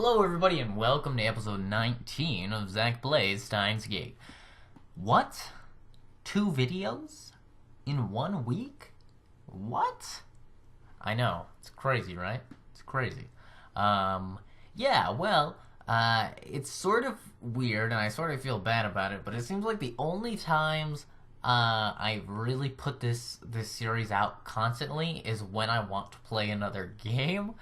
Hello everybody and welcome to episode 19 of Zack plays Steins Gate. What? 2 videos? In 1 week? What? I know, it's crazy, right? It's crazy. It's sort of weird and I sort of feel bad about it, but it seems like the only times I really put this series out constantly is when I want to play another game.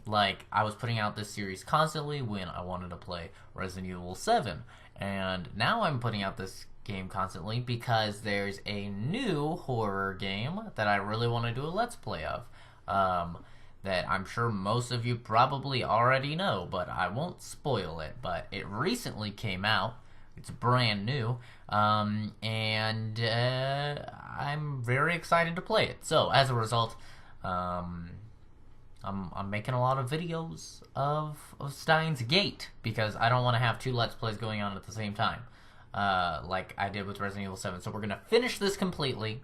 Like, I was putting out this series constantly when I wanted to play Resident Evil 7, and now I'm putting out this game constantly because there's a new horror game that I really want to do a Let's Play of, that I'm sure most of you probably already know, but I won't spoil it, but it recently came out. It's brand new, and I'm very excited to play it. So, as a result, I'm making a lot of videos of Steins Gate because I don't want to have 2 Let's Plays going on at the same time, like I did with Resident Evil 7. So we're going to finish this completely,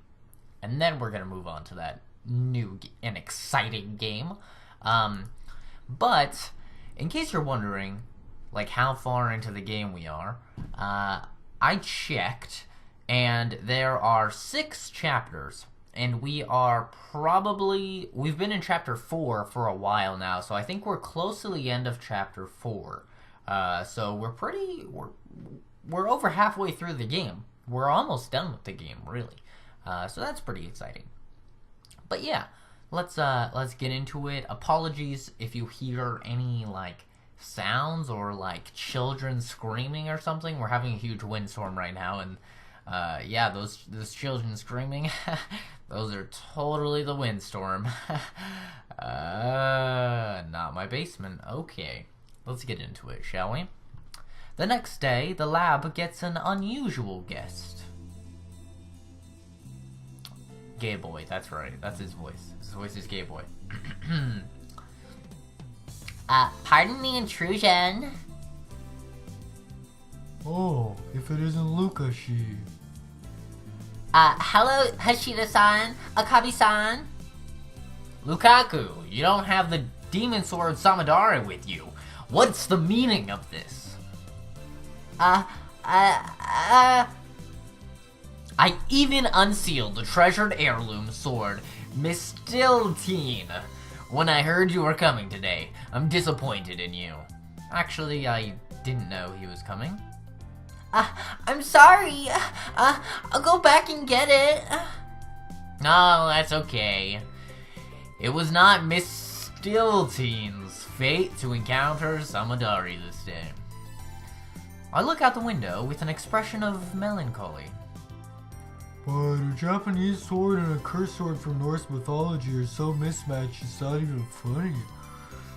and then we're going to move on to that new and exciting game. But, in case you're wondering, like, how far into the game we are, I checked, and there are 6 chapters. And we've been in chapter 4 for a while now, so I think we're close to the end of chapter 4. So we're over halfway through the game. We're almost done with the game, really. So that's pretty exciting. But yeah, let's get into it. Apologies if you hear any, like, sounds or, like, children screaming or something. We're having a huge windstorm right now, and yeah, those children screaming, those are totally the windstorm. Not my basement. Okay, let's get into it, shall we? The next day, the lab gets an unusual guest. Gay boy, that's right, that's his voice. His voice is Gay boy. Pardon the intrusion. Oh, if it isn't Lukashi. Hello, Hashida-san, Akabi-san. Lukaku, you don't have the Demon Sword Samadara with you. What's the meaning of this? I even unsealed the treasured heirloom sword, Miss Stiltine, when I heard you were coming today. I'm disappointed in you. Actually, I didn't know he was coming. I'm sorry. I'll go back and get it. No, that's okay. It was not Miss Stiltine's fate to encounter Samadari this day. I look out the window with an expression of melancholy. But a Japanese sword and a cursed sword from Norse mythology are so mismatched it's not even funny.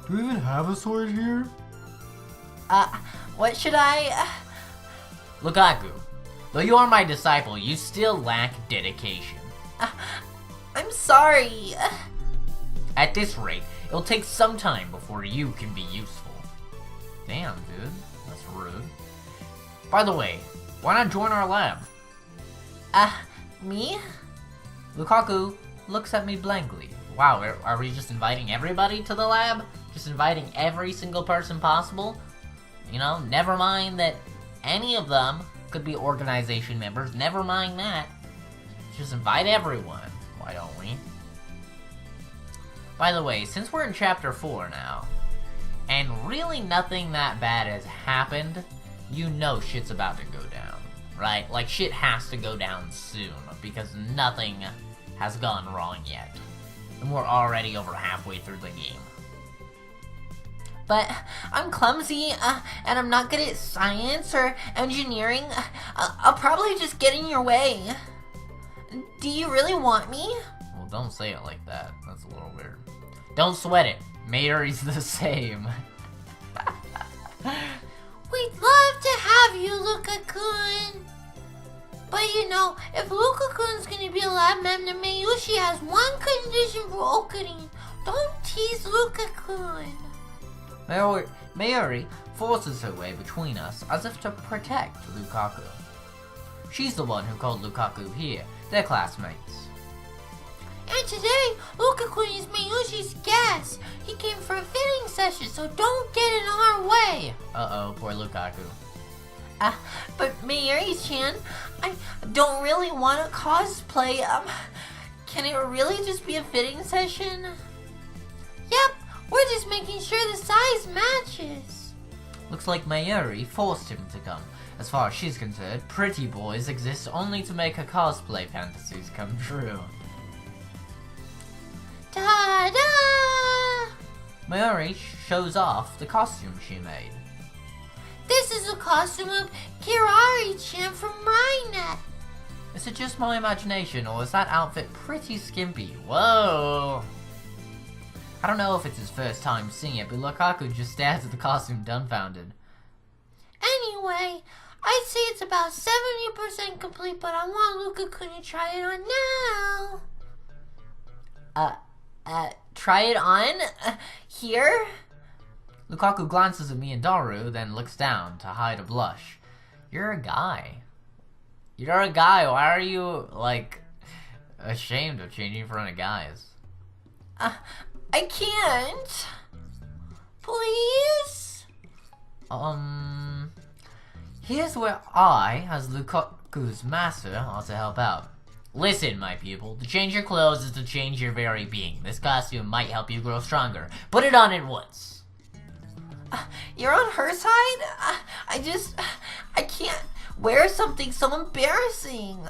Do we even have a sword here? What should I... Lukaku, though you are my disciple, you still lack dedication. I'm sorry. At this rate, it'll take some time before you can be useful. Damn, dude. That's rude. By the way, why not join our lab? Me? Lukaku looks at me blankly. Wow, are we just inviting everybody to the lab? Just inviting every single person possible? You know, never mind that any of them could be organization members. Never mind that. Just invite everyone. Why don't we? By the way, since we're in chapter 4 now, and really nothing that bad has happened, you know shit's about to go down, right? Like, shit has to go down soon, because nothing has gone wrong yet. And we're already over halfway through the game. But I'm clumsy, and I'm not good at science or engineering. I'll probably just get in your way. Do you really want me? Well, don't say it like that. That's a little weird. Don't sweat it. Mayuri's the same. We'd love to have you, Luka-kun. But you know, if Luka-kun's gonna be a lab member, Mayushi has one condition for opening. Don't tease Luka-kun. Mayuri forces her way between us as if to protect Lukaku. She's the one who called Lukaku here. They're classmates. And today, Luka-kun is Mayushi's guest. He came for a fitting session, so don't get in our way. Uh-oh, poor Lukaku. But Mayuri-chan, I don't really want to cosplay. Can it really just be a fitting session? Yep, we're just making sure the size matches. Looks like Mayuri forced him to come. As far as she's concerned, pretty boys exist only to make her cosplay fantasies come true. Ta-da! Mayuri shows off the costume she made. This is a costume of Kirari-chan from Rhinet. Is it just my imagination, or is that outfit pretty skimpy? Whoa! I don't know if it's his first time seeing it, but Lukaku just stares at the costume dumbfounded. Anyway, I'd say it's about 70% complete, but I want Luka-kun to try it on now. Try it on? Here? Lukaku glances at me and Daru, then looks down to hide a blush. You're a guy. You're a guy, why are you, like, ashamed of changing in front of guys? I can't. Please? Here's where I, as Lukaku's master, ought to help out. Listen, my pupil, to change your clothes is to change your very being. This costume might help you grow stronger. Put it on at once. You're on her side? I can't wear something so embarrassing.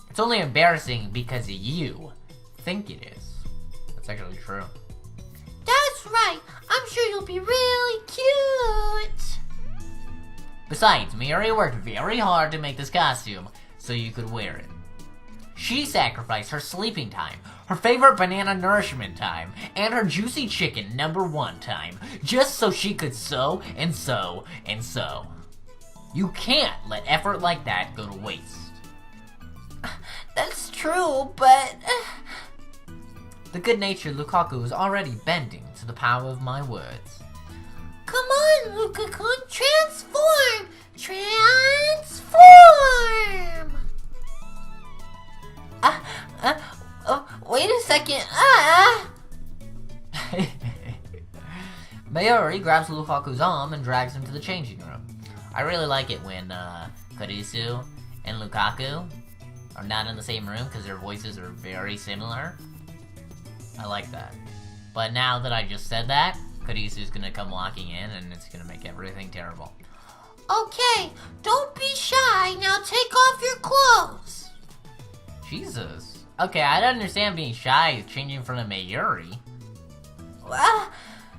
It's only embarrassing because you think it is. That's actually true. That's right. I'm sure you'll be really cute. Besides, Mayuri worked very hard to make this costume so you could wear it. She sacrificed her sleeping time, her favorite banana nourishment time, and her juicy chicken #1 time, just so she could sew and sew and sew. You can't let effort like that go to waste. That's true, but... The good-natured Lukaku is already bending to the power of my words. Come on, Luka-kun, transform! Transform! Wait a second. Mayuri grabs Lukaku's arm and drags him to the changing room. I really like it when Kurisu and Lukaku are not in the same room because their voices are very similar. I like that. But now that I just said that, Kurisu's gonna come walking in and it's gonna make everything terrible. Okay, don't be shy. Now take off your clothes. Jesus. Okay, I don't understand being shy changing in front of Mayuri.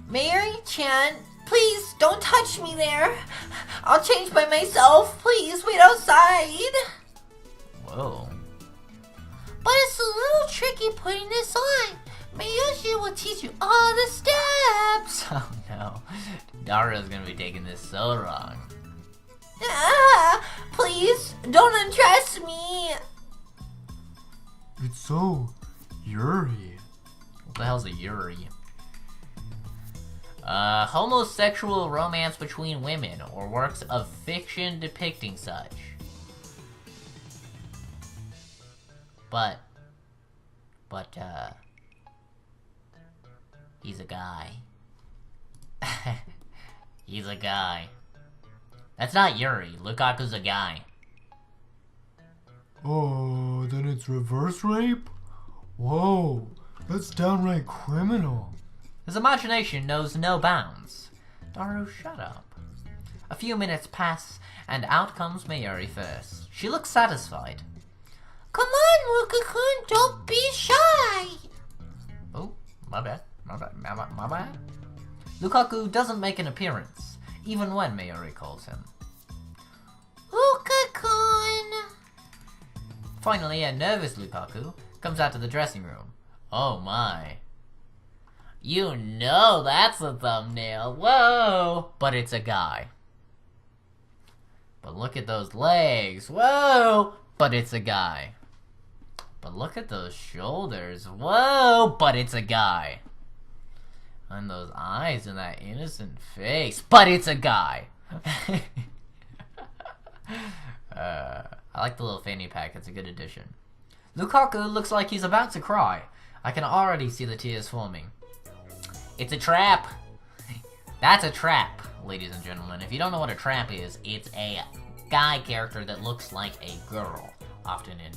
Mayuri-chan, please don't touch me there. I'll change by myself. Please wait outside. Whoa. But it's a little tricky putting this on. Mayushi will teach you all the steps. Oh no. Daru's gonna be taking this so wrong. Please don't undress me. It's so Yuri. What the hell's a Yuri? Homosexual romance between women, or works of fiction depicting such. But, he's a guy. He's a guy. That's not Yuri. Lukaku's a guy. Oh, then it's reverse rape? Whoa, that's downright criminal. His imagination knows no bounds. Daru, shut up. A few minutes pass, and out comes Mayuri first. She looks satisfied. Come on, Luka-kun, don't be shy. Oh, my bad. My bad. Lukaku doesn't make an appearance, even when Mayuri calls him. Luka-kun. Finally, a nervous Lukaku comes out to the dressing room. Oh my. You know that's a thumbnail. Whoa! But it's a guy. But look at those legs. Whoa! But it's a guy. But look at those shoulders. Whoa! But it's a guy. And those eyes and that innocent face. But it's a guy. I like the little fanny pack. It's a good addition. Lukaku looks like he's about to cry. I can already see the tears forming. It's a trap. That's a trap, ladies and gentlemen. If you don't know what a trap is, it's a guy character that looks like a girl, often in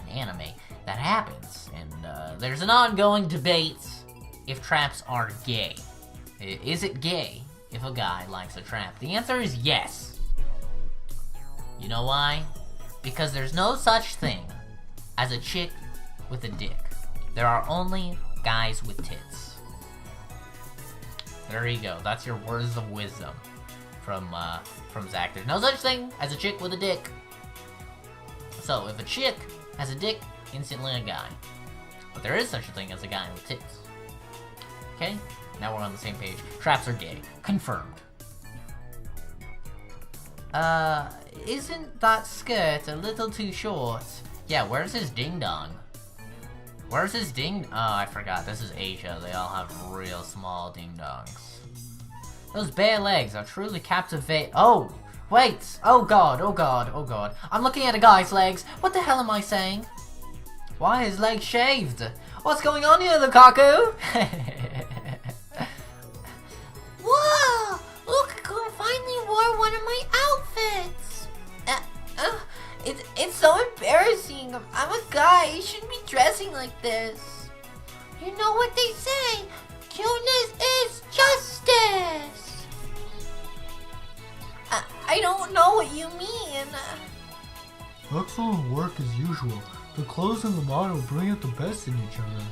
anime. That happens, and there's an ongoing debate if traps are gay. Is it gay if a guy likes a trap? The answer is yes. You know why? Because there's no such thing as a chick with a dick. There are only guys with tits. There you go. That's your words of wisdom from Zack. There's no such thing as a chick with a dick. So if a chick has a dick, instantly a guy. But there is such a thing as a guy with tits. Okay? Now we're on the same page. Traps are gay. Confirmed. Isn't that skirt a little too short? Yeah, where's his ding-dong? Where's his ding... Oh, I forgot. This is Asia. They all have real small ding-dongs. Those bare legs are truly captivate... Oh! Wait! Oh god, oh god, oh god. I'm looking at a guy's legs. What the hell am I saying? Why is his leg shaved? What's going on here, Lukaku? Whoa! Lukaku finally wore one of my outfits! It's so embarrassing. I'm a guy. You shouldn't be dressing like this. You know what they say? Cuteness is justice! I don't know what you mean. Excellent work as usual. The clothes and the model bring out the best in each other.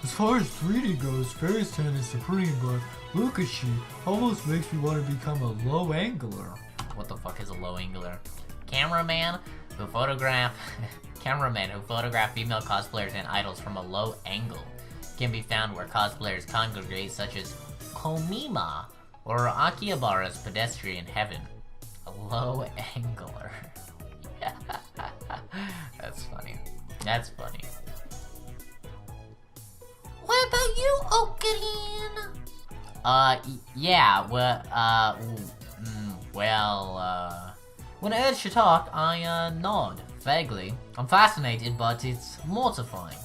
As far as 3D goes, Fairy's Tan is supreme, but Lukashi almost makes me want to become a low angler. What the fuck is a low angler? Cameraman who photograph female cosplayers and idols from a low angle can be found where cosplayers congregate, such as Komima or Akihabara's Pedestrian Heaven. A low angler. That's funny. That's funny. What about you, Ocarine? Yeah, when urged to talk, I, nod, vaguely. I'm fascinated, but it's mortifying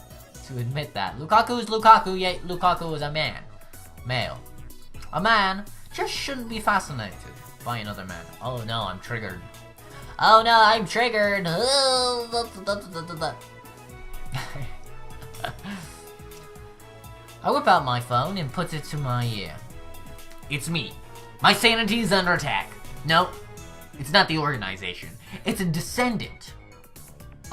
to admit that. Lukaku is Lukaku, yet Lukaku is a man. Male. A man just shouldn't be fascinated by another man. Oh no, I'm triggered. Oh no, I'm triggered! I whip out my phone and put it to my ear. It's me. My sanity is under attack. No, it's not the organization. It's a descendant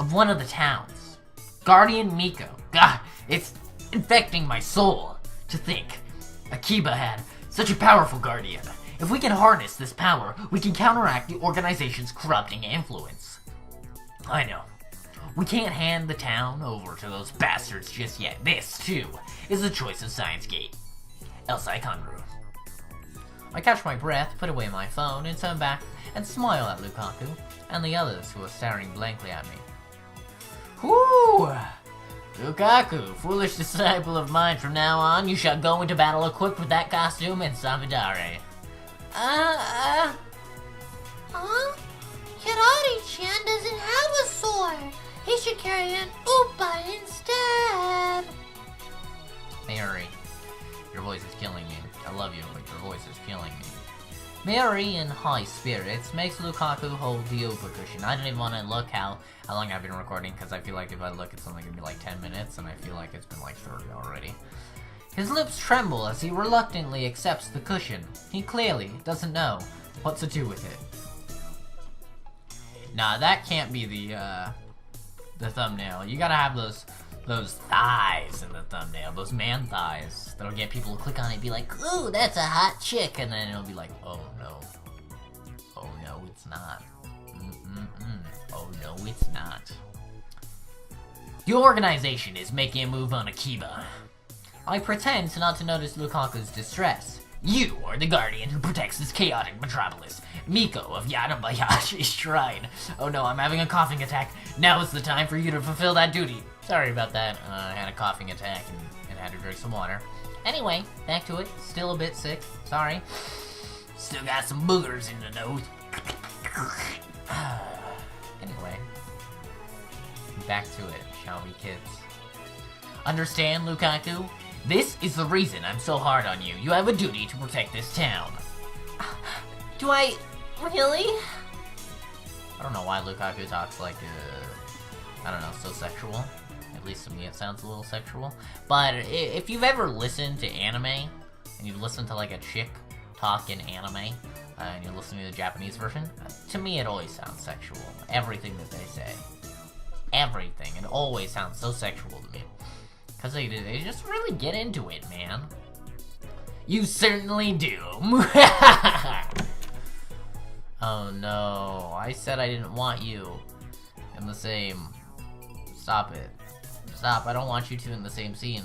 of one of the towns. Guardian Miko. God, it's infecting my soul to think Akiba had such a powerful guardian. If we can harness this power, we can counteract the organization's corrupting influence. I know. We can't hand the town over to those bastards just yet. This, too, is the choice of Science Gate. Else I conquer. I catch my breath, put away my phone, and turn back and smile at Lukaku and the others who are staring blankly at me. Whoo! Lukaku, foolish disciple of mine, from now on you shall go into battle equipped with that costume and Samidare. Kirari-chan doesn't have a sword. He should carry an Upa instead. Mary, your voice is killing me. I love you, but your voice is killing me. Mary, in high spirits, makes Lukaku hold the Upa cushion. I don't even want to look how long I've been recording, because I feel like if I look, it's only going to be like 10 minutes, and I feel like it's been like 30 already. His lips tremble as he reluctantly accepts the cushion. He clearly doesn't know what to do with it. Nah, that can't be the thumbnail. You gotta have those thighs in the thumbnail, those man thighs that'll get people to click on it and be like, ooh, that's a hot chick, and then it'll be like, oh no, it's not. Oh no, it's not. The organization is making a move on Akiba. I pretend not to notice Lukaku's distress. You are the guardian who protects this chaotic metropolis, Miko of Yadabayashi's shrine. Oh no, I'm having a coughing attack. Now is the time for you to fulfill that duty. Sorry about that. I had a coughing attack and had to drink some water. Anyway, back to it. Still a bit sick. Sorry. Still got some boogers in the nose. Anyway. Back to it, shall we, kids? Understand, Lukaku? This is the reason I'm so hard on you. You have a duty to protect this town. Do I really? I don't know why Lukaku talks like, I don't know, so sexual. At least to me it sounds a little sexual. But if you've ever listened to anime, and you've listened to like a chick talk in anime, and you're listening to the Japanese version, to me it always sounds sexual. Everything that they say. Everything. It always sounds so sexual to me. Because they just really get into it, man. You certainly do. Oh no, I said I didn't want you in the same... Stop it. Stop, I don't want you two in the same scene.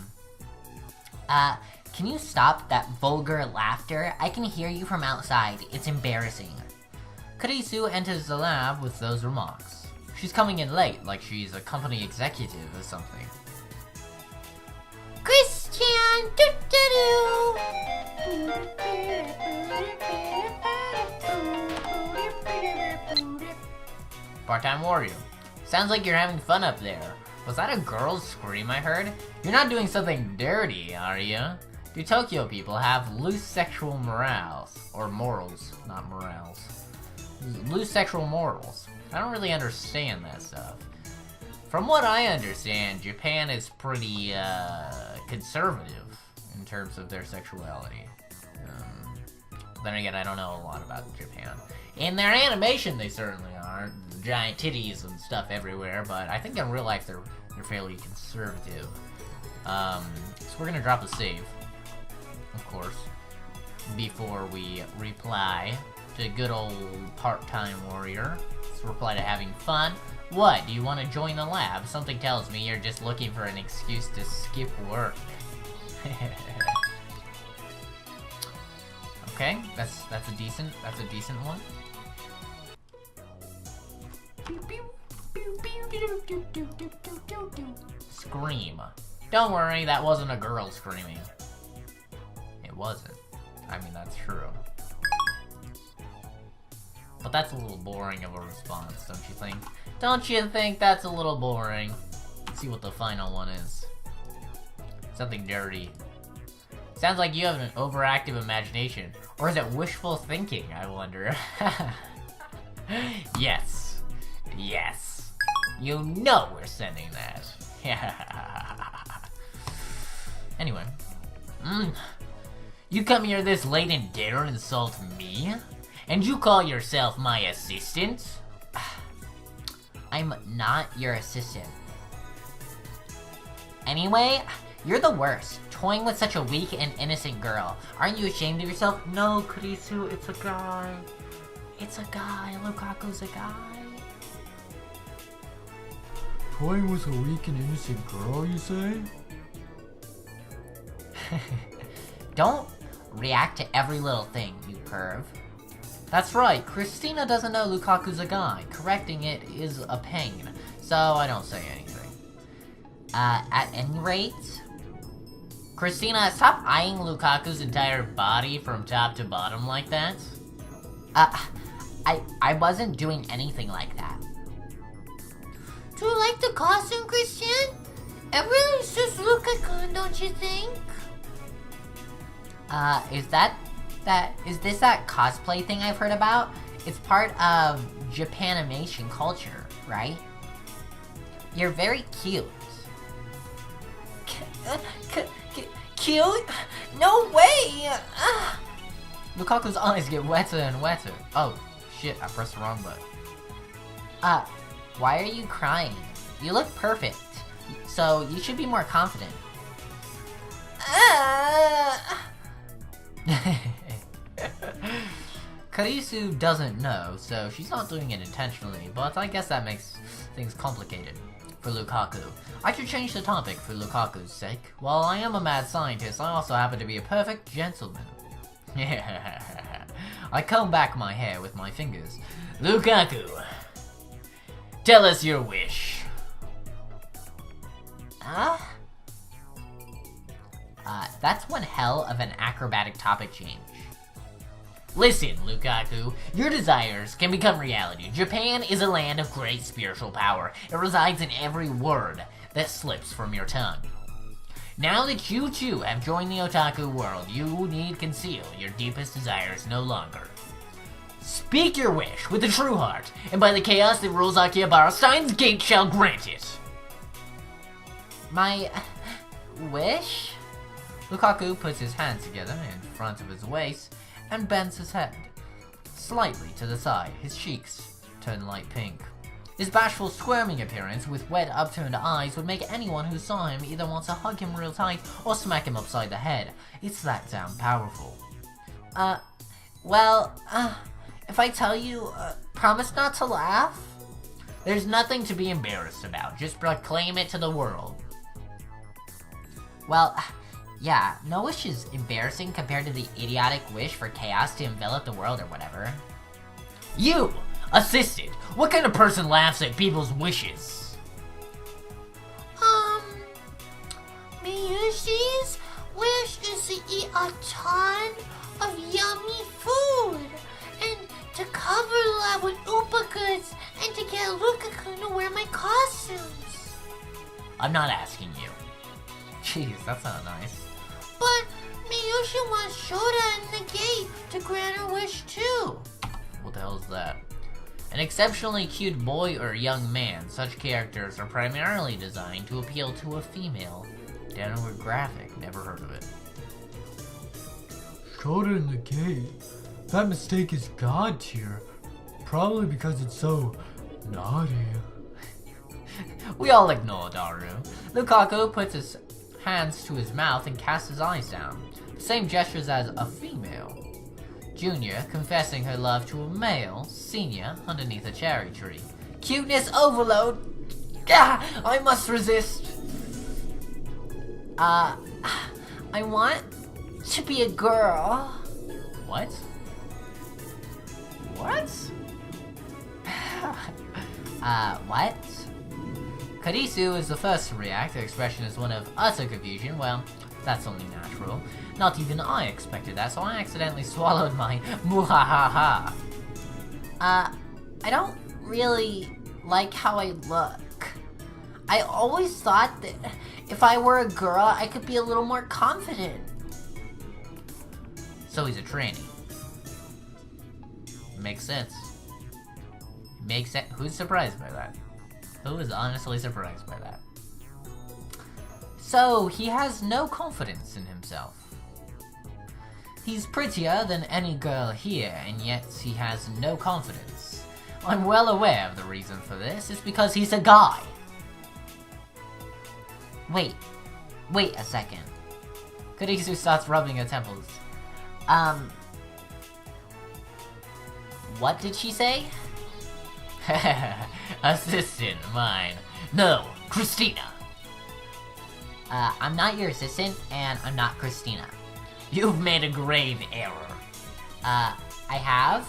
Can you stop that vulgar laughter? I can hear you from outside. It's embarrassing. Kurisu enters the lab with those remarks. She's coming in late, like she's a company executive or something. Christian! Part-time warrior. Sounds like you're having fun up there. Was that a girl's scream I heard? You're not doing something dirty, are you? Do Tokyo people have loose sexual morals? Or morals, not morals. Loose sexual morals. I don't really understand that stuff. From what I understand, Japan is pretty, conservative in terms of their sexuality. Then again, I don't know a lot about Japan. In their animation, they certainly are. Giant titties and stuff everywhere, but I think in real life they're fairly conservative. So we're gonna drop a save, of course, before we reply to good old part-time warrior. Let's reply to having fun. What, do you want to join the lab? Something tells me you're just looking for an excuse to skip work. Okay, that's a decent one. Scream. Don't worry, that wasn't a girl screaming. It wasn't. I mean, that's true. But that's a little boring of a response, don't you think? Don't you think that's a little boring? Let's see what the final one is. Something dirty. Sounds like you have an overactive imagination. Or is it wishful thinking, I wonder? Yes. Yes. You know we're sending that. Anyway. You come here this late and dare insult me? And you call yourself my assistant? I'm not your assistant. Anyway, you're the worst, toying with such a weak and innocent girl. Aren't you ashamed of yourself? No, Kurisu, it's a guy. It's a guy. Lukaku's a guy. Toying with a weak and innocent girl, you say? Don't react to every little thing, you perv. That's right, Christina doesn't know Lukaku's a guy. Correcting it is a pain, so I don't say anything. At any rate... Christina, stop eyeing Lukaku's entire body from top to bottom like that. I wasn't doing anything like that. Do you like the costume, Christian? It really suits Lukaku, don't you think? Is this that cosplay thing I've heard about? It's part of Japanimation culture, right? You're very cute. Cute? No way! Lukaku's eyes get wetter and wetter. Oh, shit, I pressed the wrong button. Why are you crying? You look perfect, so you should be more confident. Karisu doesn't know, so she's not doing it intentionally, but I guess that makes things complicated for Lukaku. I should change the topic for Lukaku's sake. While I am a mad scientist, I also happen to be a perfect gentleman. I comb back my hair with my fingers. Lukaku, tell us your wish. That's one hell of an acrobatic topic change. Listen, Lukaku, your desires can become reality. Japan is a land of great spiritual power. It resides in every word that slips from your tongue. Now that you too have joined the otaku world, you need conceal your deepest desires no longer. Speak your wish with a true heart, and by the chaos that rules Akihabara, Steins Gate shall grant it. My wish? Lukaku puts his hands together in front of his waist and bends his head slightly to the side. His cheeks turn light pink. His bashful, squirming appearance with wet, upturned eyes would make anyone who saw him either want to hug him real tight or smack him upside the head. It's that damn powerful. If I tell you, promise not to laugh? There's nothing to be embarrassed about. Just proclaim it to the world. Well, yeah, no wish is embarrassing compared to the idiotic wish for chaos to envelop the world or whatever. You! Assistant! What kind of person laughs at people's wishes? Miyushi's wish is to eat a ton of yummy food, and to cover the lab with Oopa goods, and to get Lukaku to wear my costumes. I'm not asking you. Jeez, that's not nice. But Miyushi wants Shota in the gate to grant her wish too. What the hell is that? An exceptionally cute boy or young man. Such characters are primarily designed to appeal to a female demographic. Never heard of it. Shota in the gate? That mistake is god tier. Probably because it's so naughty. We all ignore Daru. Lukaku puts his hands to his mouth and casts his eyes down. The same gestures as a female. Junior confessing her love to a male, senior, underneath a cherry tree. Cuteness overload! Gah! I must resist! I want to be a girl. What? What? What? Karisu is the first to react. Her expression is one of utter confusion. Well, that's only natural. Not even I expected that, so I accidentally swallowed my muhahaha. I don't really like how I look. I always thought that if I were a girl, I could be a little more confident. So he's a trainee. Makes sense. Makes sense. Who's surprised by that? Who is honestly surprised by that? So, he has no confidence in himself. He's prettier than any girl here, and yet he has no confidence. I'm well aware of the reason for this. It's because he's a guy. Wait a second. Kurisu starts rubbing her temples. What did she say? Assistant, mine. No, Christina. I'm not your assistant, and I'm not Christina. You've made a grave error. I have?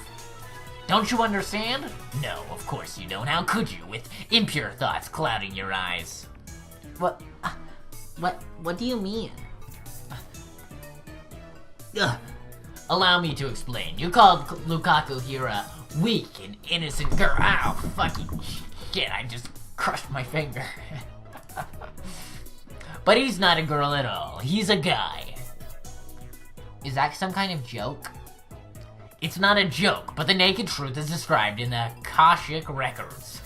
Don't you understand? No, of course you don't. How could you, with impure thoughts clouding your eyes? What do you mean? Allow me to explain. You called Lukaku here a weak and innocent girl. Ow, fucking shit, I just crushed my finger. But he's not a girl at all. He's a guy. Is that some kind of joke? It's not a joke, but the naked truth is described in the Akashic records.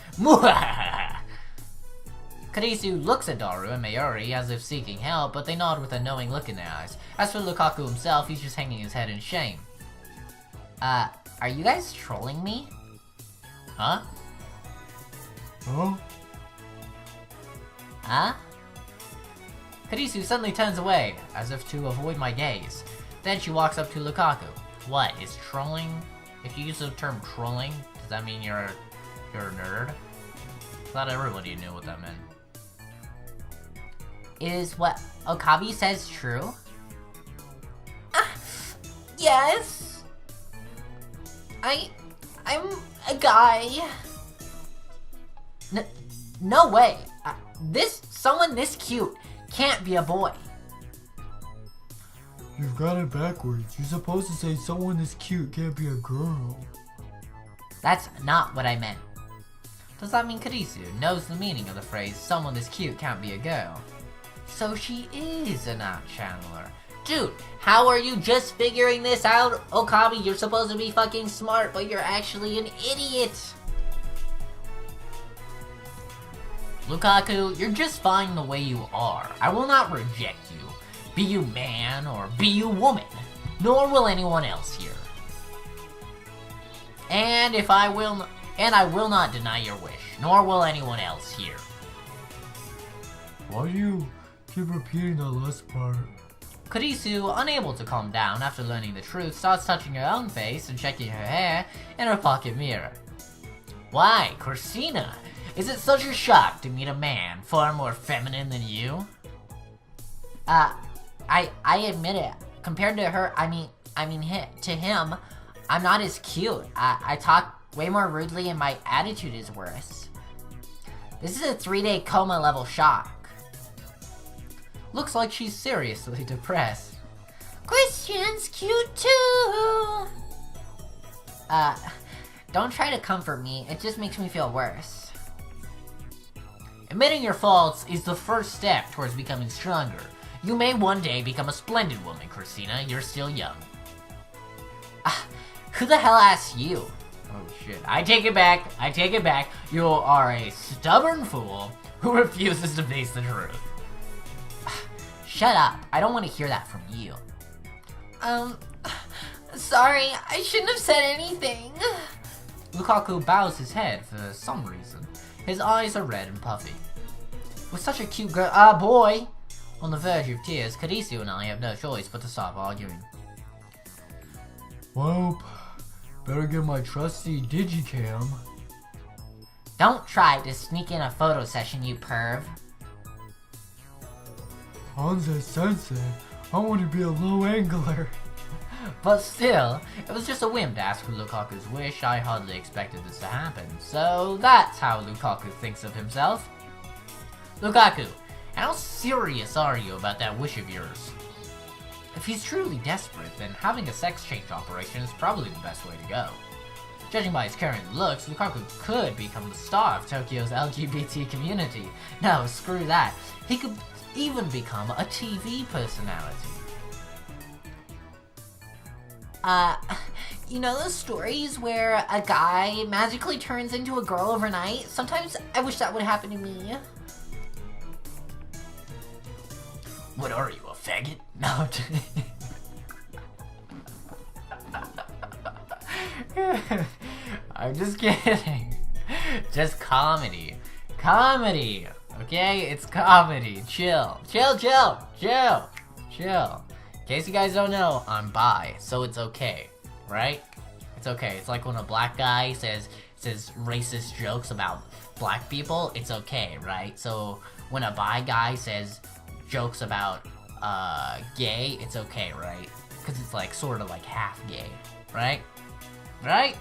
Karisu looks at Daru and Mayuri as if seeking help, but they nod with a knowing look in their eyes. As for Lukaku himself, he's just hanging his head in shame. Are you guys trolling me? Huh? Huh? Huh? Karisu suddenly turns away, as if to avoid my gaze. Then she walks up to Lukaku. What, is trolling? If you use the term trolling, does that mean you're a nerd? Thought everybody knew what that meant. Is what Okabe says true? Yes. I'm a guy. No way. Someone this cute can't be a boy. You've got it backwards. You're supposed to say someone this cute can't be a girl. That's not what I meant. Does that mean Karisu knows the meaning of the phrase, someone this cute can't be a girl? So she is a not channeler. Dude, how are you just figuring this out? Okabe, you're supposed to be fucking smart, but you're actually an idiot. Lukaku, you're just fine the way you are. I will not reject you. Be you man or be you woman. Nor will anyone else here. And I will not deny your wish. Nor will anyone else here. Why do you keep repeating the last part? Karisu, unable to calm down after learning the truth, starts touching her own face and checking her hair in her pocket mirror. Why, Christina? Is it such a shock to meet a man far more feminine than you? I admit it. Compared to her, to him, I'm not as cute. I talk way more rudely and my attitude is worse. This is a 3-day coma level shock. Looks like she's seriously depressed. Christian's cute too. Don't try to comfort me. It just makes me feel worse. Admitting your faults is the first step towards becoming stronger. You may one day become a splendid woman, Christina. You're still young. Who the hell asked you? Oh shit. I take it back. You are a stubborn fool who refuses to face the truth. Shut up. I don't want to hear that from you. Sorry, I shouldn't have said anything. Lukaku bows his head for some reason. His eyes are red and puffy. With such a cute boy on the verge of tears, Karisu and I have no choice but to stop arguing. Well, better get my trusty digicam. Don't try to sneak in a photo session, you perv. Hanze Sensei, I want to be a low angler. But still, it was just a whim to ask for Lukaku's wish. I hardly expected this to happen. So that's how Lukaku thinks of himself. Lukaku, how serious are you about that wish of yours? If he's truly desperate, then having a sex change operation is probably the best way to go. Judging by his current looks, Lukaku could become the star of Tokyo's LGBT community. No, screw that. He could even become a TV personality. You know those stories where a guy magically turns into a girl overnight? Sometimes I wish that would happen to me. What are you, a faggot? No. I'm just kidding. Just comedy. Comedy! Okay? It's comedy. Chill. Chill. In case you guys don't know, I'm bi, so it's okay. Right? It's okay. It's like when a black guy says racist jokes about black people, it's okay, right? So when a bi guy says jokes about gay, it's okay, right? Because it's like sort of like half gay, right? Right?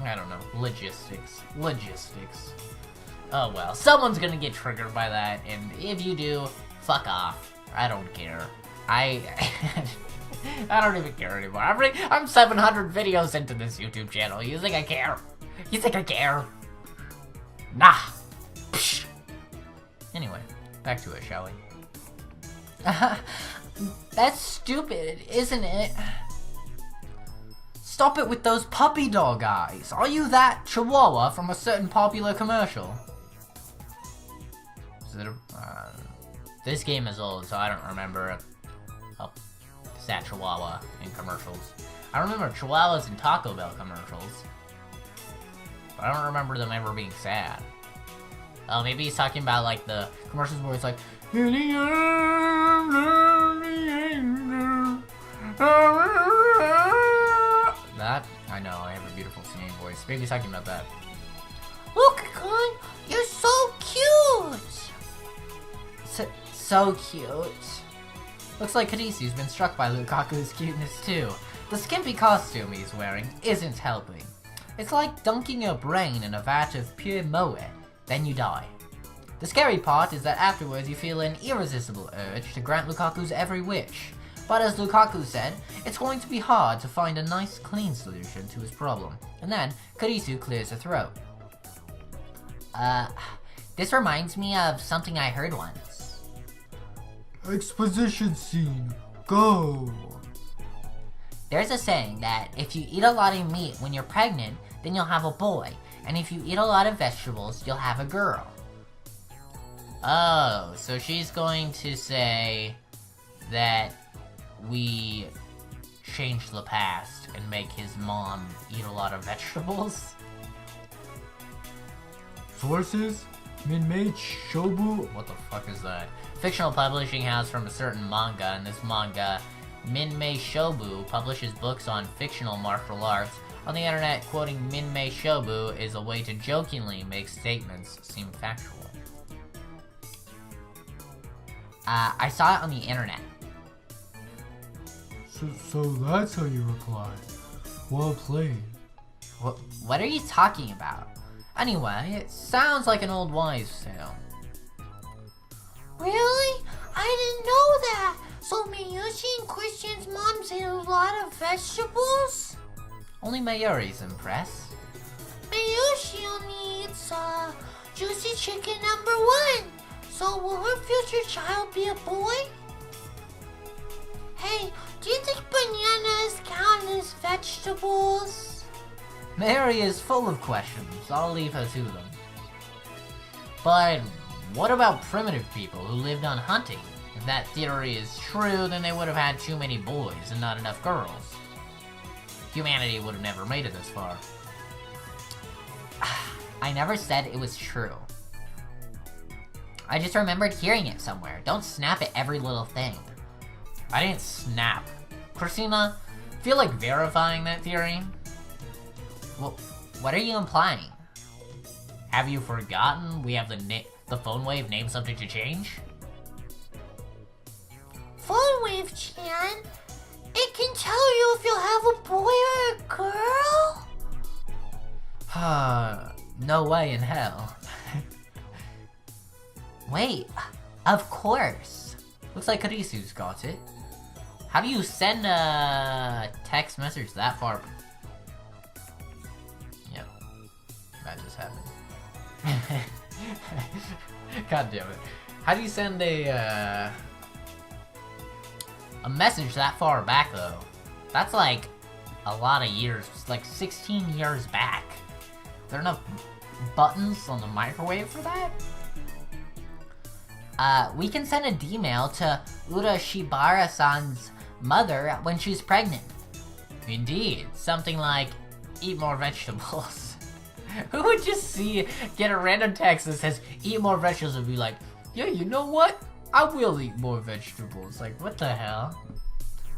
I don't know. Logistics. Oh well, someone's gonna get triggered by that, and if you do, fuck off. I don't care. I don't even care anymore. I'm 700 videos into this YouTube channel. You think I care? Nah. Psh. Anyway, back to it, shall we? That's stupid, isn't it? Stop it with those puppy dog eyes. Are you that Chihuahua from a certain popular commercial? Is it this game is old, so I don't remember sad Chihuahua in commercials. I remember Chihuahuas in Taco Bell commercials, but I don't remember them ever being sad. Oh, maybe he's talking about like the commercials where it's like, "In the arms of the angel." That? I know, I have a beautiful singing voice. Maybe he's talking about that. Luka-kun, you're so cute! So cute. Looks like Kadisu's been struck by Lukaku's cuteness too. The skimpy costume he's wearing isn't helping. It's like dunking your brain in a vat of pure moe, then you die. The scary part is that afterwards you feel an irresistible urge to grant Lukaku's every wish. But as Lukaku said, it's going to be hard to find a nice, clean solution to his problem. And then, Kurisu clears her throat. This reminds me of something I heard once. Exposition scene. Go. There's a saying that if you eat a lot of meat when you're pregnant, then you'll have a boy. And if you eat a lot of vegetables, you'll have a girl. Oh, so she's going to say that we change the past and make his mom eat a lot of vegetables? Sources? Minmei Shobu. What the fuck is that? Fictional publishing house from a certain manga, and this manga, Minmei Shobu, publishes books on fictional martial arts. On the internet, quoting Minmei Shobu is a way to jokingly make statements seem factual. I saw it on the internet. So that's how you reply. Well played. What are you talking about? Anyway, it sounds like an old wives' tale. Really? I didn't know that. So Miyushi and Christian's moms ate a lot of vegetables? Only Mayuri's impressed. Miyushi only eats, juicy chicken number 1. So will her future child be a boy? Hey, do you think bananas count as vegetables? Mary is full of questions. I'll leave her to them. But what about primitive people who lived on hunting? If that theory is true, then they would have had too many boys and not enough girls. Humanity would have never made it this far. I never said it was true. I just remembered hearing it somewhere. Don't snap at every little thing. I didn't snap. Christina, feel like verifying that theory? Well, what are you implying? Have you forgotten we have the phone wave name subject to change? Phone wave, Chan? It can tell you if you'll have a boy or a girl? No way in hell. Wait, of course. Looks like Karisu's got it. How do you send a text message that far? Yep, that just happened. God damn it. How do you send a message that far back though? That's like a lot of years, like 16 years back. Are there enough buttons on the microwave for that? We can send a D-mail to Urashibara-san's mother when she's pregnant. Indeed, something like, eat more vegetables. Who would just get a random text that says, eat more vegetables and be like, yeah, you know what? I will eat more vegetables. Like, what the hell?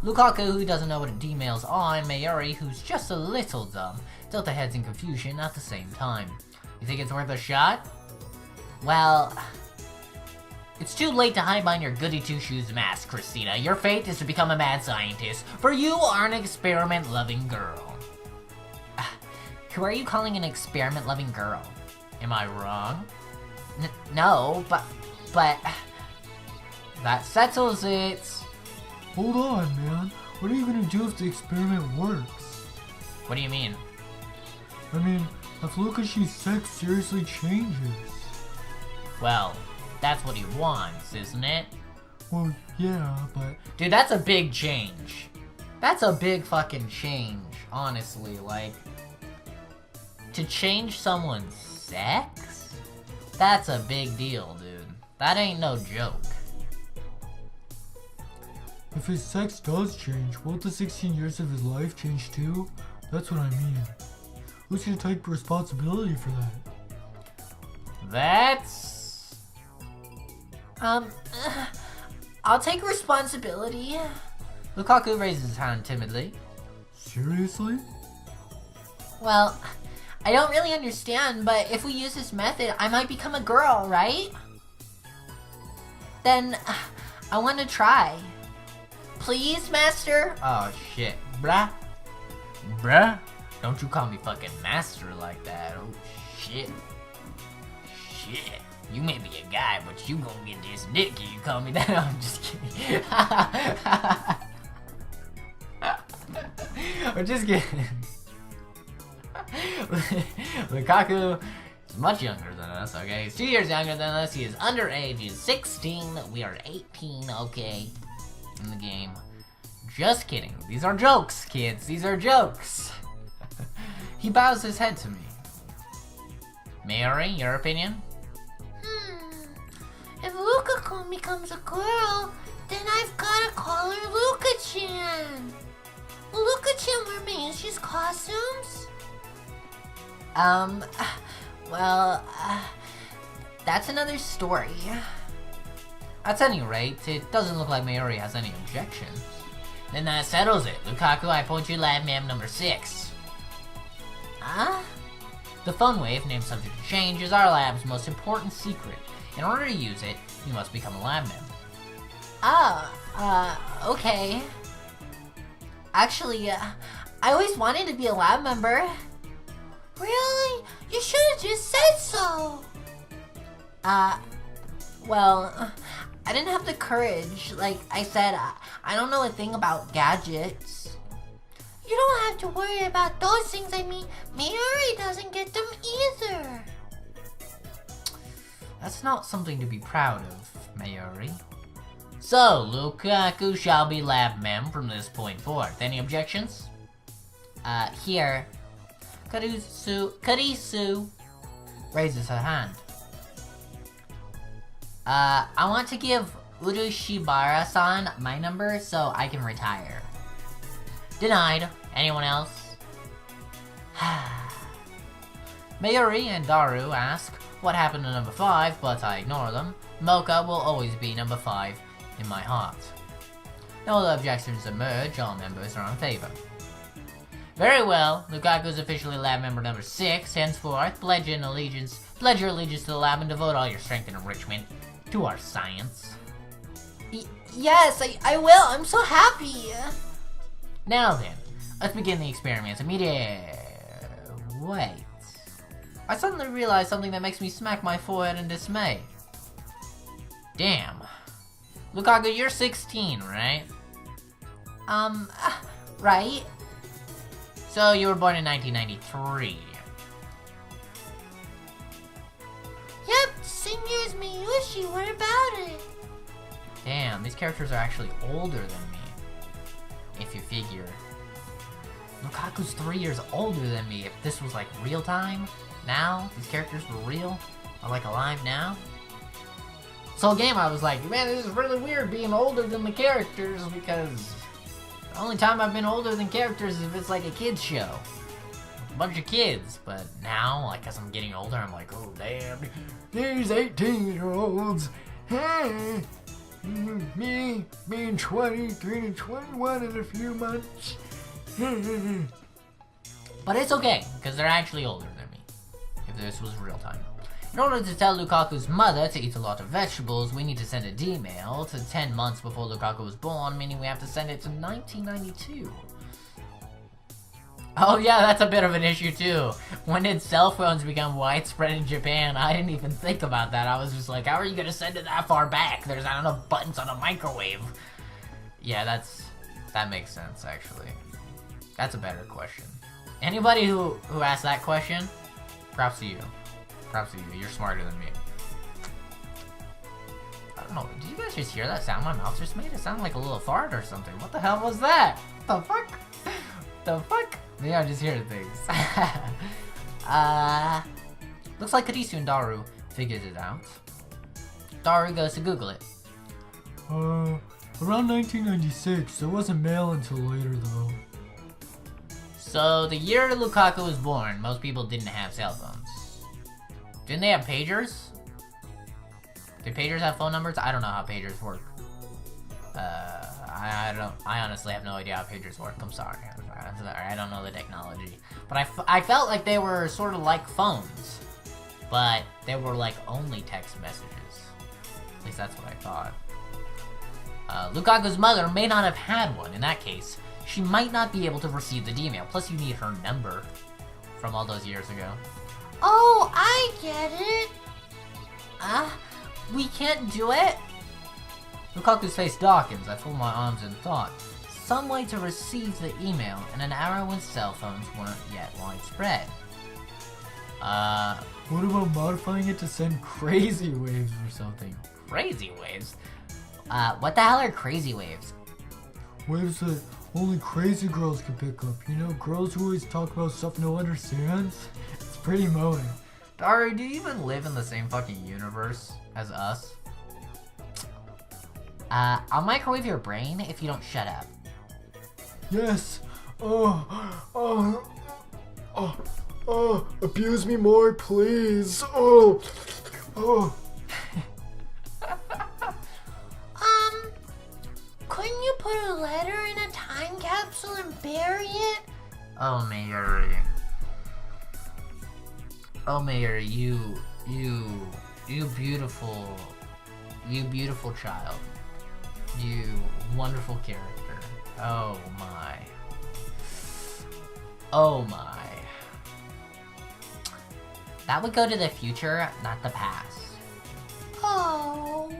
Lukaku, who doesn't know what a D-mail's on, Mayuri, who's just a little dumb, tilt their heads in confusion at the same time. You think it's worth a shot? Well, it's too late to hide behind your goody-two-shoes mask, Christina. Your fate is to become a mad scientist, for you are an experiment-loving girl. Who are you calling an experiment-loving girl? Am I wrong? No, but... That settles it. Hold on, man. What are you gonna do if the experiment works? What do you mean? I mean, if Lukashi's sex seriously changes. Well, that's what he wants, isn't it? Well, yeah, but... Dude, that's a big change. That's a big fucking change, honestly. Like, to change someone's sex? That's a big deal, dude. That ain't no joke. If his sex does change, won't the 16 years of his life change too? That's what I mean. Who's gonna take responsibility for that? That's... I'll take responsibility. Lukaku raises his hand timidly. Seriously? Well, I don't really understand, but if we use this method, I might become a girl, right? Then, I want to try. Please, master? Oh shit. Bruh? Don't you call me fucking master like that. Oh shit. Shit. You may be a guy, but you gonna get this dick if you call me that. I'm just kidding. I'm just kidding. Lukaku is much younger than us, okay? He's 2 years younger than us. He is underage. He's 16. We are 18, okay? In the game. Just kidding. These are jokes, kids. These are jokes. He bows his head to me. Mary, your opinion? If Luka-kun becomes a girl, then I've gotta call her Luka-chan. Will Luka-chan wear Mayushi's costumes? Well, that's another story. At any rate, it doesn't look like Mayuri has any objections. Then that settles it. Lukaku, I point you lab mem number 6. Huh? The fun wave, named subject to change, is our lab's most important secret. In order to use it, you must become a lab mem. Okay. Actually, I always wanted to be a lab member. Really? You should have just said so. Well, I didn't have the courage. Like I said, I don't know a thing about gadgets. You don't have to worry about those things. I mean, Mayuri doesn't get them either. That's not something to be proud of, Mayuri. So, Lukaku shall be lab mem from this point forth. Any objections? Here. Karisu raises her hand. I want to give Urushibara-san my number so I can retire. Denied. Anyone else? Mayuri and Daru ask what happened to number 5, but I ignore them. Mocha will always be number 5 in my heart. No other objections emerge, all members are in favor. Very well, Lukaku is officially lab member number 6. Henceforth, pledge your allegiance to the lab and devote all your strength and enrichment to our science. Yes, I will. I'm so happy. Now then, let's begin the experiments immediately. Wait. I suddenly realized something that makes me smack my forehead in dismay. Damn. Lukaku, you're 16, right? Right? So you were born in 1993. Yep, same year as Mayushi. What about it? Damn, these characters are actually older than me. If you figure. Lukaku's 3 years older than me. If this was like real time, now, these characters were real, are like alive now. So game I was like, man, this is really weird being older than the characters because the only time I've been older than characters is if it's like a kid's show. A bunch of kids, but now, like as I'm getting older, I'm like, oh damn, these 18-year-olds, hey, me being 23 and 21 in a few months. But it's okay, because they're actually older than me, if this was real time. In order to tell Lukaku's mother to eat a lot of vegetables, we need to send a D-mail to 10 months before Lukaku was born, meaning we have to send it to 1992. Oh yeah, that's a bit of an issue too. When did cell phones become widespread in Japan? I didn't even think about that. I was just like, how are you gonna send it that far back? There's not enough buttons on a microwave. Yeah, that makes sense actually. That's a better question. Anybody who asked that question, props to you. Props to you. You're smarter than me. I don't know. Did you guys just hear that sound my mouth just made? It sounded like a little fart or something. What the hell was that? The fuck? The fuck? Maybe I'm just hearing things. Looks like Karisu and Daru figured it out. Daru goes to Google it. Around 1996. There wasn't mail until later though. So the year Lukaku was born, most people didn't have cell phones. Didn't they have pagers? Did pagers have phone numbers? I don't know how pagers work. I honestly have no idea how pagers work. I'm sorry. I don't know the technology. But I felt like they were sort of like phones. But they were like only text messages. At least that's what I thought. Lukaku's mother may not have had one. In that case, she might not be able to receive the D-mail. Plus you need her number from all those years ago. Oh, I get it. We can't do it? Lukaku's face darkens. I fold my arms in thought. some way to receive the email, and an era when cell phones weren't yet widespread. What about modifying it to send crazy waves or something? Crazy waves? What the hell are crazy waves? Waves that only crazy girls can pick up. You know, girls who always talk about stuff no one understands. It's pretty mowing. Dari, do you even live in the same fucking universe as us? I'll microwave your brain if you don't shut up. Yes. Abuse me more, please. Couldn't you put a letter in a time capsule and bury it? Oh, Mary. Oh, Mary, you beautiful child. You wonderful character. Oh my. Oh my. That would go to the future, not the past. Oh.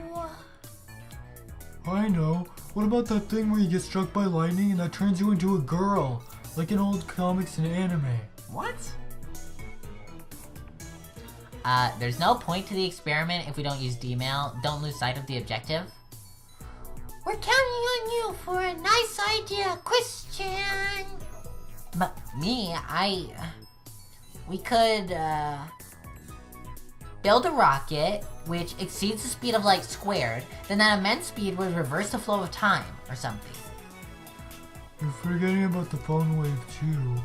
I know. What about that thing where you get struck by lightning and that turns you into a girl? Like in old comics and anime. What? There's no point to the experiment if we don't use D-mail. Don't lose sight of the objective. We're counting on you for a nice idea, Christian. We could, build a rocket which exceeds the speed of light squared, then that immense speed would reverse the flow of time, or something. You're forgetting about the phone wave too.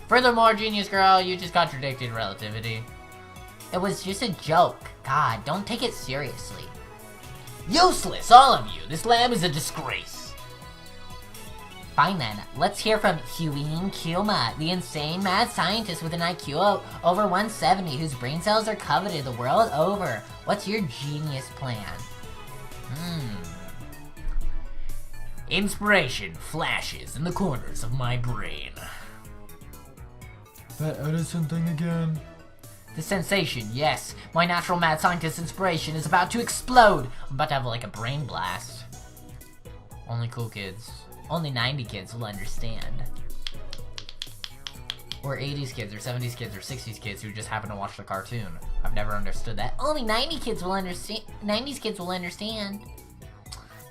Furthermore, genius girl, you just contradicted relativity. It was just a joke. God, don't take it seriously. Useless, all of you. This lab is a disgrace. Fine then, let's hear from Hueying Kuma, the insane mad scientist with an IQ of over 170 whose brain cells are coveted the world over. What's your genius plan? Inspiration flashes in the corners of my brain. That Edison thing again? The sensation, yes. My natural mad scientist inspiration is about to explode. I'm about to have like a brain blast. Only cool kids. Only 90 kids will understand. Or 80s kids, or 70s kids, or 60s kids who just happen to watch the cartoon. I've never understood that. Only 90 kids will understand. 90s kids will understand.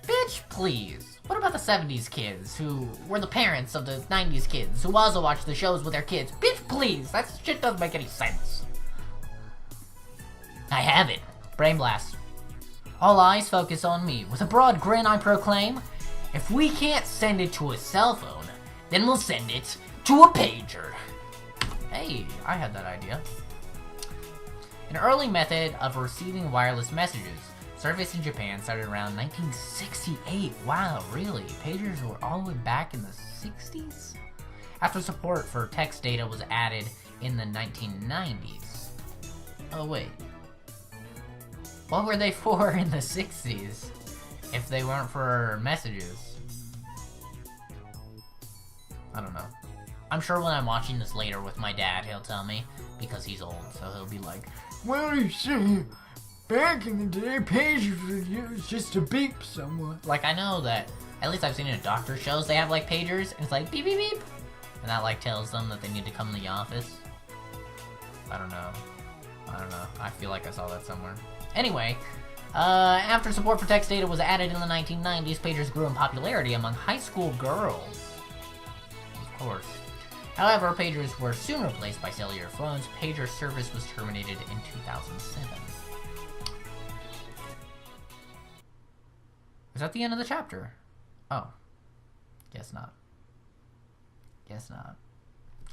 Bitch, please. What about the 70s kids who were the parents of the 90s kids who also watched the shows with their kids? Bitch, please. That shit doesn't make any sense. I have it. Brain blast. All eyes focus on me. With a broad grin, I proclaim, if we can't send it to a cell phone, then we'll send it to a pager. Hey, I had that idea. An early method of receiving wireless messages. Service in Japan started around 1968. Wow, really? Pagers were all the way back in the 60s? After support for text data was added in the 1990s. Oh, wait. What were they for in the 60s? If they weren't for messages? I don't know. I'm sure when I'm watching this later with my dad, he'll tell me, because he's old, so he'll be like, Well, you see, back in the day, pagers were used just to beep someone. like, I know that, at least I've seen it in doctor shows, they have, like, pagers, and it's like, beep, beep, beep, and that, like, tells them that they need to come to the office. I don't know. I feel like I saw that somewhere. Anyway, after support for text data was added in the 1990s, pagers grew in popularity among high school girls. Of course. However, pagers were soon replaced by cellular phones. Pager service was terminated in 2007. Is that the end of the chapter? Oh. Guess not. Guess not.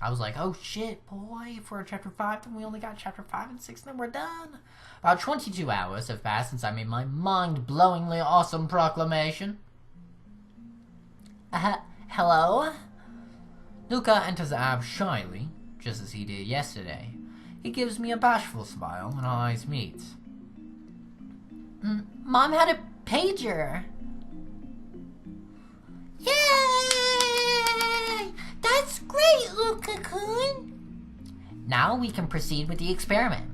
I was like, oh shit, boy, if we're at chapter 5, then we only got chapter 5 and 6, then we're done. About 22 hours have passed since I made my mind-blowingly awesome proclamation. Hello? Luca enters the app shyly, just as he did yesterday. He gives me a bashful smile when our eyes meet. Mom had a pager. Yay! That's great, Luca-kun. Now we can proceed with the experiment.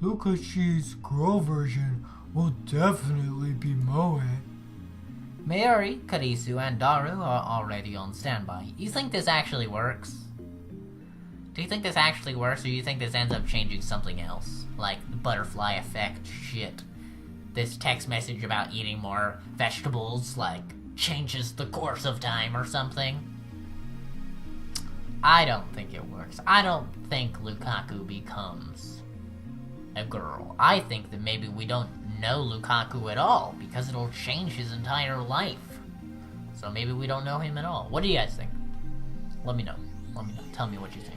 Luca Shi's girl version will definitely be Moe. Mayuri, Karisu, and Daru are already on standby. You think this actually works? Do you think this actually works, or do you think this ends up changing something else? Like the butterfly effect shit. This text message about eating more vegetables, like, changes the course of time or something? I don't think it works. I don't think Lukaku becomes a girl. I think that maybe we don't know Lukaku at all, because it'll change his entire life. So maybe we don't know him at all. What do you guys think? Let me know. Tell me what you think.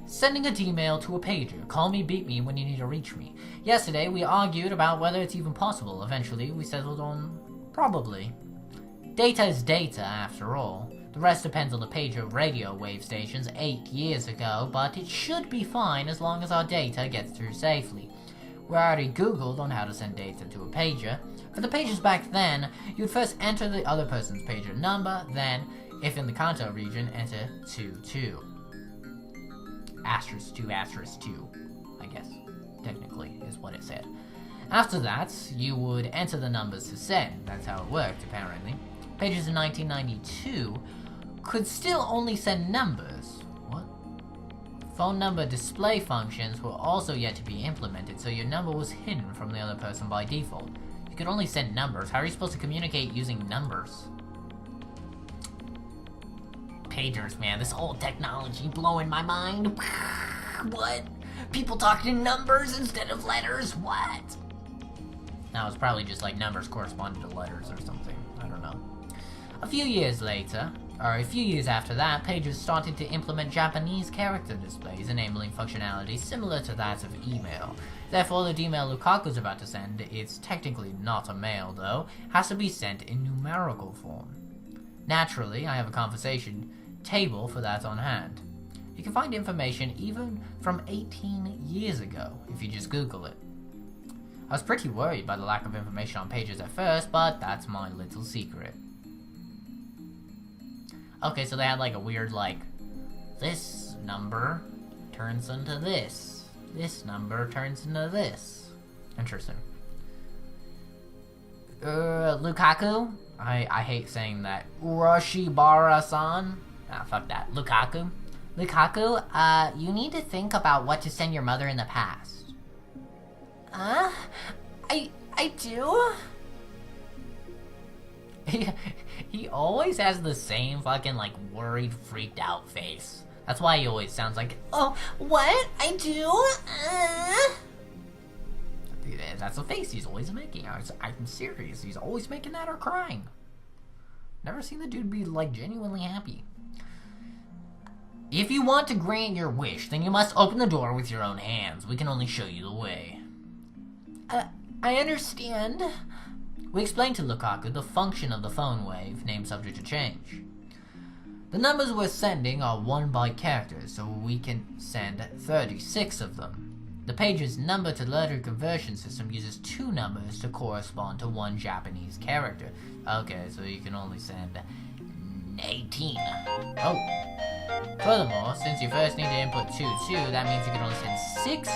Sending a D-mail to a pager. Call me, beat me when you need to reach me. Yesterday, we argued about whether it's even possible. Eventually, we settled on probably. Data is data, after all. The rest depends on the pager radio wave stations 8 years ago, but it should be fine as long as our data gets through safely. We already Googled on how to send data to a pager. For the pagers back then, you'd first enter the other person's pager number, then, if in the Kanto region, enter 22. Asterisk 2, asterisk 2, I guess, technically, is what it said. After that, you would enter the numbers to send. That's how it worked, apparently. Pages in 1992 could still only send numbers. What? Phone number display functions were also yet to be implemented, so your number was hidden from the other person by default. You could only send numbers. How are you supposed to communicate using numbers? Pagers, man. This old technology blowing my mind. What? People talking in numbers instead of letters? What? Now it's probably just like numbers corresponding to letters or something. I don't know. A few years after that, pagers started to implement Japanese character displays, enabling functionality similar to that of email. Therefore, the D-mail Lukaku's about to send, it's technically not a mail though, has to be sent in numerical form. Naturally, I have a conversation table for that on hand. You can find information even from 18 years ago if you just Google it. I was pretty worried by the lack of information on pages at first, but that's my little secret. Okay, so they had like a weird like, this number turns into this. This number turns into this. Interesting. Lukaku? I hate saying that. Urashibara-san? Ah, fuck that. Lukaku? Lukaku, you need to think about what to send your mother in the past. I do? He always has the same fucking, like, worried, freaked out face. That's why he always sounds like, Oh, what? I do? That's the face he's always making. I'm serious. He's always making that or crying. Never seen the dude be, like, genuinely happy. If you want to grant your wish, then you must open the door with your own hands. We can only show you the way. I understand. We explained to Lukaku the function of the phone wave, name subject to change. The numbers we're sending are 1-byte characters, so we can send 36 of them. The page's number-to-letter conversion system uses 2 numbers to correspond to 1 Japanese character. Okay, so you can only send 18. Oh. Furthermore, since you first need to input 22, that means you can only send 16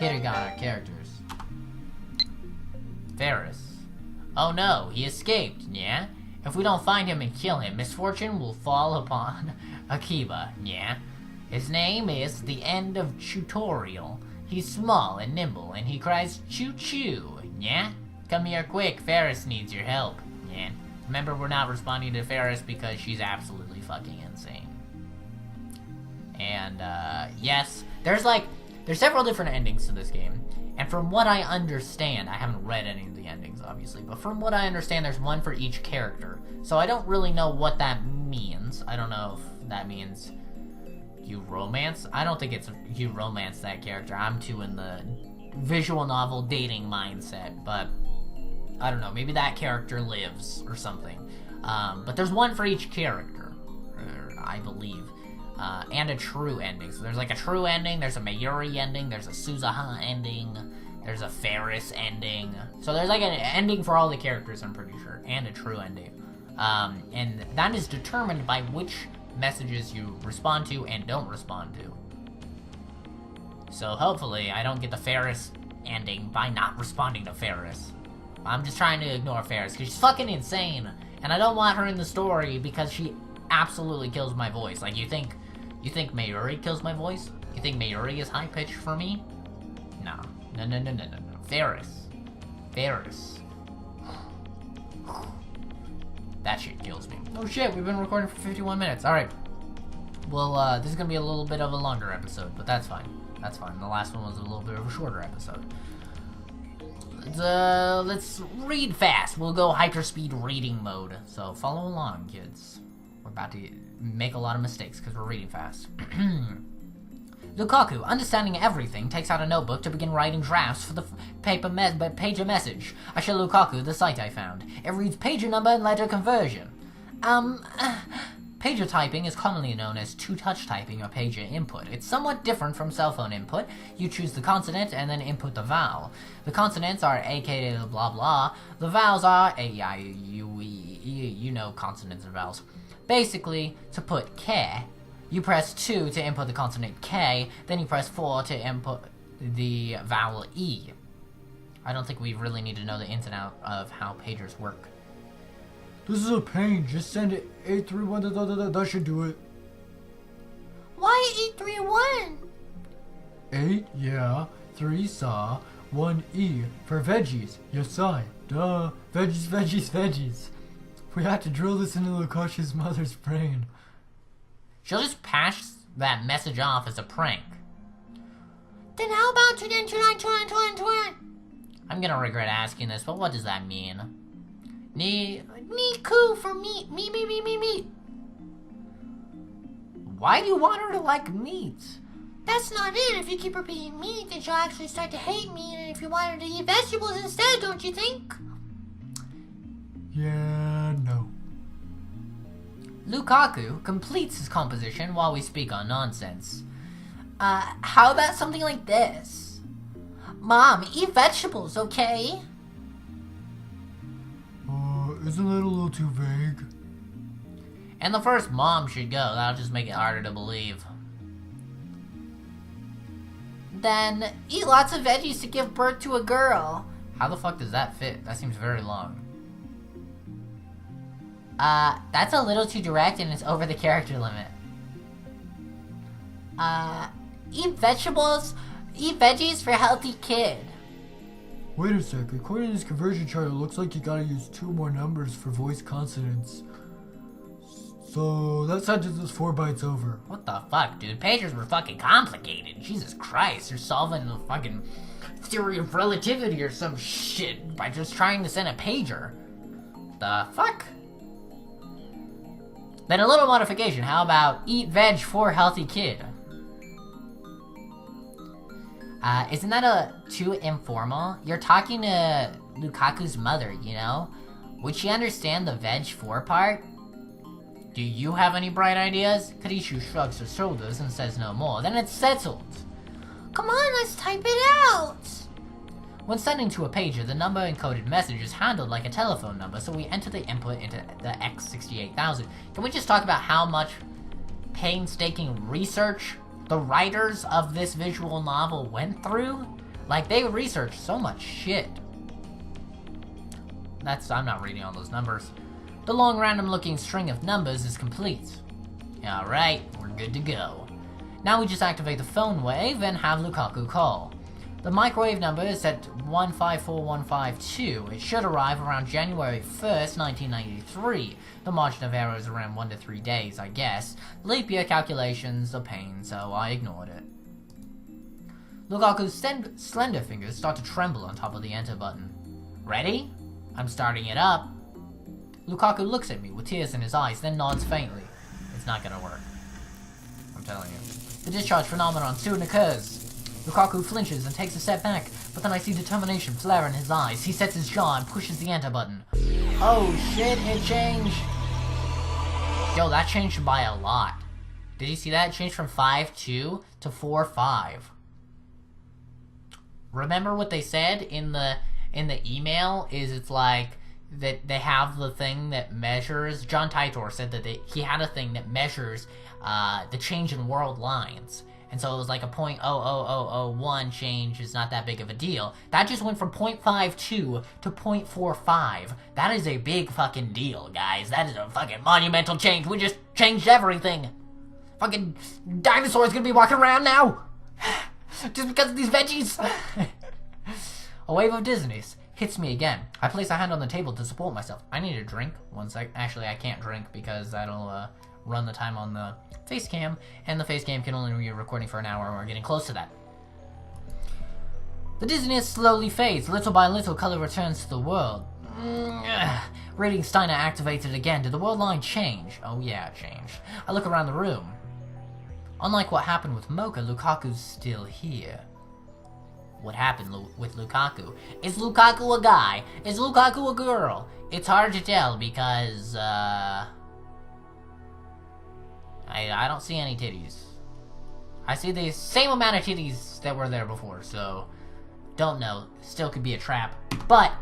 hiragana characters. Ferris. Oh no, he escaped, yeah? If we don't find him and kill him, misfortune will fall upon Akiba, yeah? His name is the End of Tutorial. He's small and nimble, and he cries choo-choo, yeah? Come here quick, Ferris needs your help, yeah? Remember, we're not responding to Ferris because she's absolutely fucking insane. And, yes, there's several different endings to this game. And from what I understand, I haven't read any of the endings, obviously, but from what I understand, there's one for each character. So I don't really know what that means. I don't know if that means you romance. I don't think it's you romance that character. I'm too in the visual novel dating mindset, but I don't know. Maybe that character lives or something. But there's one for each character, I believe. And a true ending. So there's like a true ending, there's a Mayuri ending, there's a Suzuha ending, there's a Ferris ending. So there's like an ending for all the characters, I'm pretty sure, and a true ending. And that is determined by which messages you respond to and don't respond to. So hopefully I don't get the Ferris ending by not responding to Ferris. I'm just trying to ignore Ferris, because she's fucking insane. And I don't want her in the story because she absolutely kills my voice. Like, you think Mayuri kills my voice? You think Mayuri is high-pitched for me? No. No. Ferris. That shit kills me. Oh shit, we've been recording for 51 minutes. Alright. Well, this is gonna be a little bit of a longer episode, but that's fine. That's fine. The last one was a little bit of a shorter episode. Let's read fast. We'll go hyperspeed reading mode. So follow along, kids. We're about to make a lot of mistakes because we're reading fast. Lukaku, understanding everything, takes out a notebook to begin writing drafts for the pager message. I show Lukaku the site I found. It reads pager number and letter conversion. Pager typing is commonly known as two-touch typing or pager input. It's somewhat different from cell phone input. You choose the consonant and then input the vowel. The consonants are A, K, blah, blah. The vowels are A, E, I, U, E, E. You know consonants and vowels. Basically, to put K, you press 2 to input the consonant K, then you press 4 to input the vowel E. I don't think we really need to know the ins and outs of how pagers work. This is a pain. Just send it 831. That should do it. Why 831? 8, yeah. 3 saw. 1 E for veggies. Yes, I. Duh. Veggies. We had to drill this into Lukashi's mother's brain. She'll just pass that message off as a prank. Then how about 29? I'm gonna regret asking this, but what does that mean? Niku for meat. Meat. Why do you want her to like meat? That's not it. If you keep repeating meat, then she'll actually start to hate meat. And if you want her to eat vegetables instead, don't you think? Yeah, no. Lukaku completes his composition while we speak on nonsense. How about something like this? Mom, eat vegetables, okay? Isn't that a little too vague? And the first mom should go. That'll just make it harder to believe. Then, eat lots of veggies to give birth to a girl. How the fuck does that fit? That seems very long. That's a little too direct and it's over the character limit. Eat veggies for healthy kid. Wait a sec, according to this conversion chart, it looks like you gotta use 2 more numbers for voice consonants. So, that sentence is 4 bytes over. What the fuck, dude? Pagers were fucking complicated. Jesus Christ, you're solving the fucking theory of relativity or some shit by just trying to send a pager. The fuck? Then a little modification, how about eat veg for healthy kid? Isn't that too informal? You're talking to Lukaku's mother, you know? Would she understand the veg for part? Do you have any bright ideas? Kadishu shrugs her shoulders and says no more. Then it's settled. Come on, let's type it out. When sending to a pager, the number encoded message is handled like a telephone number, so we enter the input into the X68000. Can we just talk about how much painstaking research the writers of this visual novel went through? Like, they researched so much shit. I'm not reading all those numbers. The long random looking string of numbers is complete. Alright, we're good to go. Now we just activate the phone wave and have Lukaku call. The microwave number is set 154152. It should arrive around January 1st, 1993. The margin of error is around 1 to 3 days, I guess. Leap year calculations are pain, so I ignored it. Lukaku's slender fingers start to tremble on top of the enter button. Ready? I'm starting it up. Lukaku looks at me with tears in his eyes, then nods faintly. It's not gonna work. I'm telling you. The discharge phenomenon soon occurs. Lukaku flinches and takes a step back, but then I see determination flare in his eyes. He sets his jaw and pushes the enter button. Oh shit, it changed! Yo, that changed by a lot. Did you see that? It changed from 5-2 to 4-5. Remember what they said in the email? Is it's like that they have the thing that measures. John Titor said that he had a thing that measures the change in world lines. And so it was like a 0.00001 change is not that big of a deal. That just went from 0.52 to 0.45. That is a big fucking deal, guys. That is a fucking monumental change. We just changed everything. Fucking dinosaurs gonna be walking around now. Just because of these veggies. A wave of dizziness hits me again. I place a hand on the table to support myself. I need a drink. One sec. Actually, I can't drink because that'll run the time on the face cam, and the face cam can only be recording for an hour, and we're getting close to that. The dizziness slowly fades. Little by little, color returns to the world. Rating Steiner activated again. Did the world line change? Oh yeah, it changed. I look around the room. Unlike what happened with Mocha, Lukaku's still here. What happened with Lukaku? Is Lukaku a guy? Is Lukaku a girl? It's hard to tell because, I don't see any titties. I see the same amount of titties that were there before, so don't know. Still could be a trap. But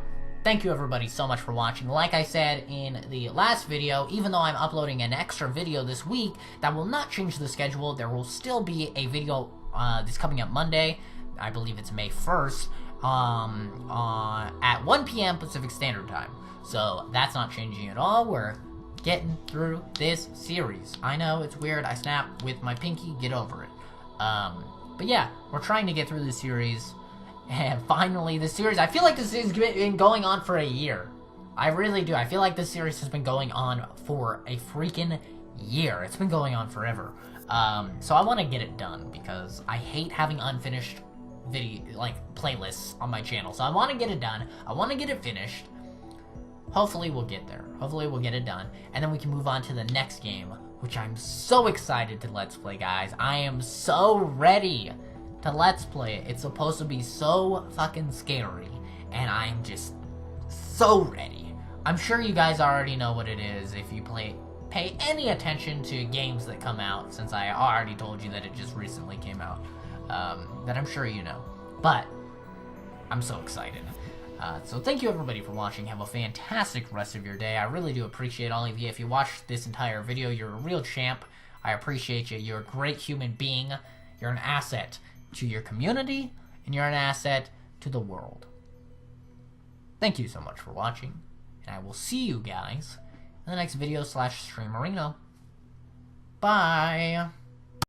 thank you everybody so much for watching. Like I said in the last video, even though I'm uploading an extra video this week, that will not change the schedule. There will still be a video that's coming up Monday. I believe it's May 1st, at 1 p.m. Pacific Standard Time. So that's not changing at all. We're getting through this series. I know it's weird. I snap with my pinky. Get over it. But yeah, we're trying to get through this series. And finally, this series, I feel like this has been going on for a year. I really do. I feel like this series has been going on for a freaking year. It's been going on forever. So I want to get it done because I hate having unfinished playlists on my channel. So I want to get it done. I want to get it finished. Hopefully we'll get there. Hopefully we'll get it done. And then we can move on to the next game, which I'm so excited to Let's Play, guys. I am so ready to Let's Play it. It's supposed to be so fucking scary. And I'm just so ready. I'm sure you guys already know what it is if you pay any attention to games that come out, since I already told you that it just recently came out. That I'm sure you know. But I'm so excited. So thank you everybody for watching. Have a fantastic rest of your day. I really do appreciate all of you. If you watched this entire video, you're a real champ. I appreciate you. You're a great human being. You're an asset to your community, and you're an asset to the world. Thank you so much for watching, and I will see you guys in the next video /streamerino. Bye!